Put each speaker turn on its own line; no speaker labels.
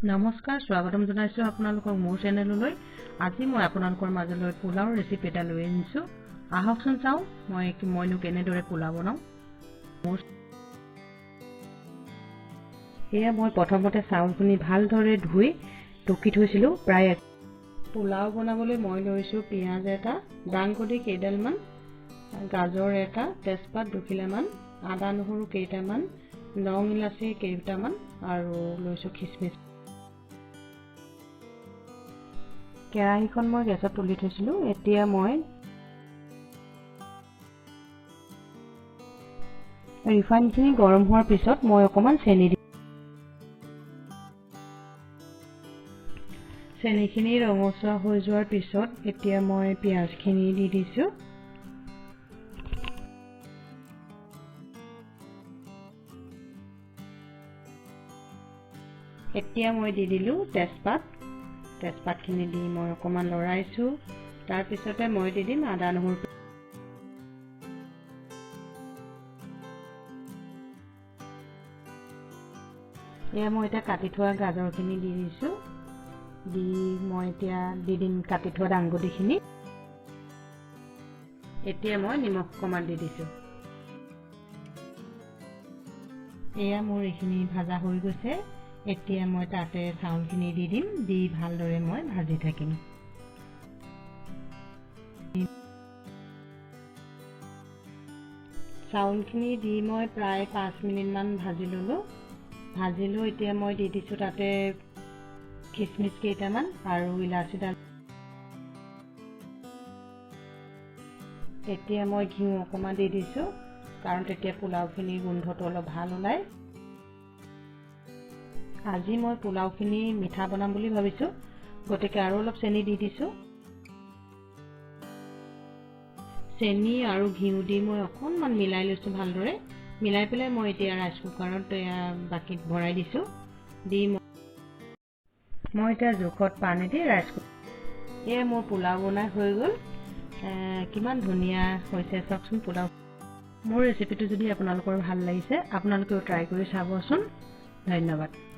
নমস্কাৰ স্বাগতম জনাইছো আপোনালোকক মোৰ চেনেললৈ আজি মই আপোনালোকৰ মাজলৈ পোলাওৰ ৰেচিপি এটা লৈ আনিছো আহকচোন চাও মইনো কেনেদৰে পোলাও বনাও এয়া মই প্ৰথমতে চাউলখিনি ভালদৰে ধুই টুকি থৈছিলো প্ৰায় পোলাও বনাবলৈ মই লৈছো পিয়াজ এটা ডাংকডি কেইডালমান গাজৰ এটা তেজপাত দুখিলামান আদা নহৰু কেইটামান লং ইলাচি কেইটামান আৰু লৈছো খিচমিচ কেৰাহীখন মই গেছত তুলি থৈছিলো এতিয়া মই ৰিফাইনখিনি গৰম হোৱাৰ পিছত মই অকমান চেনি দিম চেনিখিনি ৰঙচুৱা হৈ যোৱাৰ পিছত এতিয়া মই পিয়াজখিনি দি দিছো এতিয়া মই দি দিলো তেজপাতখিনি দি মই অকমান লৰাইছো তাৰ পিছতে মই দি দিম আদা নহৰু এয়া মই এটা কাটি থোৱা গাজৰখিনি দি দিছো দি মই এতিয়া দি দিম কাটি থোৱা ডাংগুডিখিনি এতিয়া মই নিমখ অকমান দি দিছো এয়া মোৰ এইখিনি ভাজা হৈ গৈছে এতিয়া মই তাতে চাউলখিনি দি দিম দি ভালদৰে মই ভাজি থাকিম চাউলখিনি দি মই প্ৰায় 5 মিনিট মান ভাজি ললো এতিয়া মই দি দিছো তাতে খিচমিচ কেইটামান আৰু ইলাচি ডাল এতিয়া মই ঘিউ অকমান দি দিছো কাৰণ তেতিয়া পোলাওখিনি গোন্ধটো অলপ ভাল ওলায় আজি মই পোলাওখিনি মিঠা বনাম বুলি ভাবিছো গতিকে আৰু অলপ চেনি দি দিছো চেনি আৰু ঘিউ দি মই অকনমান মিলাই লৈছো ভালদৰে মিলাই পেলাই মই এতিয়া ৰাইচ কুকাৰত বাকিত ভৰাই দিছো দি মই এতিয়া জোখত পানী দি ৰাইচ কুকাৰ মোৰ পোলাও বনাই হৈ গ'ল কিমান ধুনীয়া হৈছে চাওকচোন পোলাও মোৰ ৰেচিপিটো যদি আপোনালোকৰ ভাল লাগিছে আপোনালোকেও ট্ৰাই কৰি চাবচোন ধন্যবাদ